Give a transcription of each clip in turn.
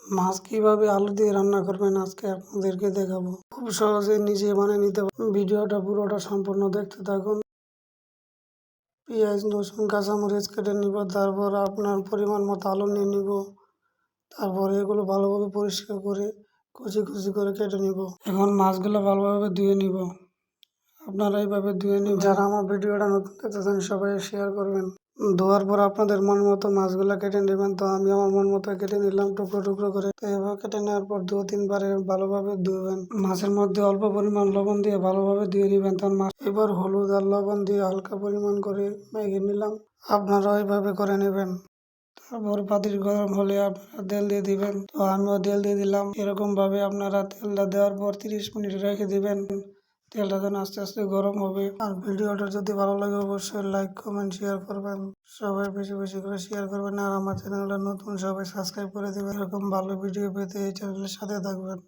মাছ কিভাবে আলু দিয়ে রান্না করবেন আজকে আপনাদেরকে দেখাবো। খুব সহজে নিজে বানিয়ে নিতে পারবেন। ভিডিওটা পুরোটা সম্পূর্ণ দেখতে থাকুন। পেঁয়াজ, রসুন, কাঁচামরিচ কেটে নিব। তারপর আপনার পরিমাণ মতো আলু নিয়ে নিব। তারপর এগুলো ভালোভাবে পরিষ্কার করে কুচি কুচি করে কেটে নিব। এখন মাছগুলো ভালোভাবে ধুয়ে নিব। আপনারা এইভাবে ধুয়ে নিবেন। যারা আমার ভিডিওটা নতুন দেখতেছেন সবাই শেয়ার করবেন। ধোয়ার পর আপনাদের মন মতো মাছগুলো কেটে নেবেন। তো আমি আমার মন মতো কেটে নিলাম টুকরো টুকরো করে। তো এভাবে কেটে নেওয়ার পর 2-3 বারে ভালোভাবে ধুবেন। মাছের মধ্যে অল্প পরিমাণ লবণ দিয়ে ভালোভাবে ধুয়ে নেবেন। তার মাছ এবার হলুদ আর লবণ দিয়ে হালকা পরিমাণ করে মেখে নিলাম। আপনারা ওইভাবে করে নেবেন। তারপর পাতিল গরম হলে আপনারা তেল দিয়ে দিবেন। তো আমিও তেল দিয়ে দিলাম। এরকম ভাবে আপনারা তেলটা দেওয়ার পর 30 মিনিট রেখে দিবেন। তেলটা যেন আস্তে আস্তে গরম হবে। আর ভিডিওটা যদি ভালো লাগে অবশ্যই লাইক কমেন্ট শেয়ার করবেন। সবাই বেশি বেশি করে শেয়ার করবেন। আর আমার চ্যানেলটা নতুন সবাই সাবস্ক্রাইব করে দেবেন। এরকম ভালো ভিডিও পেতে এই চ্যানেলের সাথে থাকবেন।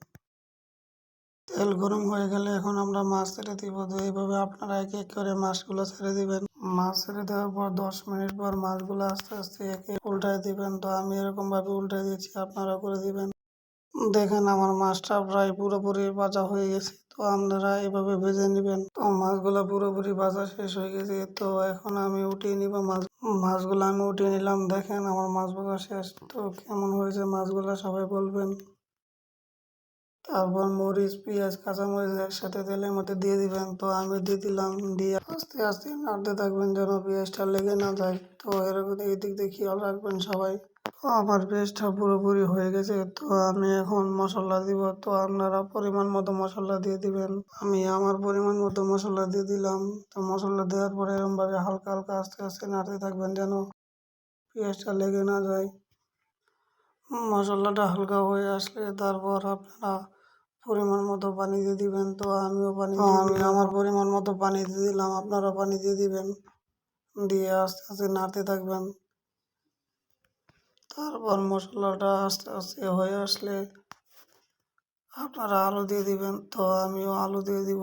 তেল গরম হয়ে গেলে এখন আমরা মাছ ছেড়ে দিব। তো এইভাবে আপনারা এক এক করে মাছগুলো ছেড়ে দিবেন। মাছ ছেড়ে দেওয়ার পর 10 মিনিট পর মাছগুলো আস্তে আস্তে একে উল্টায় দিবেন। তো আমি এরকম ভাবে উল্টায় দিয়েছি, আপনারা করে দিবেন। দেখেন আমার মাছটা প্রায় পুরোপুরি ভাজা হয়ে গেছে। তো আপনারা এভাবে ভেজে নেবেন। তো মাছগুলো পুরোপুরি ভাজা শেষ হয়ে গেছে। তো এখন আমি উঠিয়ে নিব মাছগুলো আমি উঠিয়ে নিলাম। দেখেন আমার মাছ ভাজা শেষ। তো কেমন হয়েছে মাছগুলো সবাই বলবেন। তারপর মরিচ, পেঁয়াজ, কাঁচামরিচ একসাথে তেলের মধ্যে দিয়ে দিবেন। তো আমি দিয়ে দিলাম। দিয়ে আস্তে আস্তে নাড়তে থাকবেন যেন পেঁয়াজটা লেগে না যায়। তো এরকম এদিক দিয়ে খেয়াল রাখবেন সবাই। আমার পেঁয়াজটা পুরোপুরি হয়ে গেছে। তো আমি এখন মশলা দিব। তো আপনারা পরিমাণ মতো মশলা দিয়ে দিবেন। আমি আমার পরিমাণ মতো মশলা দিয়ে দিলাম। তো মশলা দেওয়ার পরে এরকমভাবে হালকা হালকা আস্তে আস্তে নাড়তে থাকবেন যেন পেঁয়াজটা লেগে না যায়। মশলাটা হালকা হয়ে আসলে তারপর আপনারা পরিমাণ মতো পানি দিয়ে দিবেন। তো আমিও আমি আমার পরিমাণ মতো পানি দিয়ে দিলাম। আপনারা পানি দিয়ে দিবেন। দিয়ে আস্তে আস্তে নাড়তে থাকবেন। তারপর মশলাটা আস্তে আস্তে হয়ে আসলে আপনারা আলু দিয়ে দিবেন। তো আমিও আলু দিয়ে দিব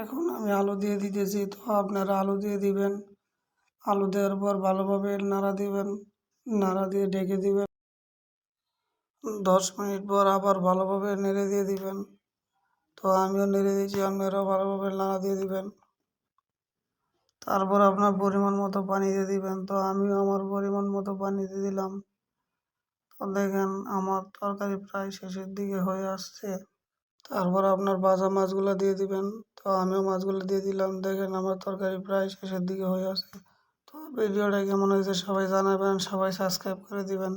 এখন আমি আলু দিয়ে দিতেছি। তো আপনারা আলু দিয়ে দিবেন। আলু দেওয়ার পর ভালোভাবে নাড়া দিবেন। নাড়া দিয়ে ঢেকে দিবেন। 10 মিনিট পর আবার ভালোভাবে নেড়ে দিয়ে দিবেন। তো আমিও নেড়ে দিয়েছি, আপনারাও ভালোভাবে নাড়া দিয়ে দিবেন। তারপর আপনার পরিমাণ মতো পানি দিয়ে দিবেন। তো আমিও আমার পরিমাণ মতো পানি দিয়ে দিলাম। তো দেখেন আমার তরকারি প্রায় শেষের দিকে হয়ে আসছে। তারপর আপনার ভাজা মাছগুলো দিয়ে দিবেন। তো আমিও মাছগুলো দিয়ে দিলাম। দেখেন আমার তরকারি প্রায় শেষের দিকে হয়ে আসছে। তো ভিডিওটা কেমন হয়েছে সবাই জানাবেন, সবাই সাবস্ক্রাইব করে দিবেন।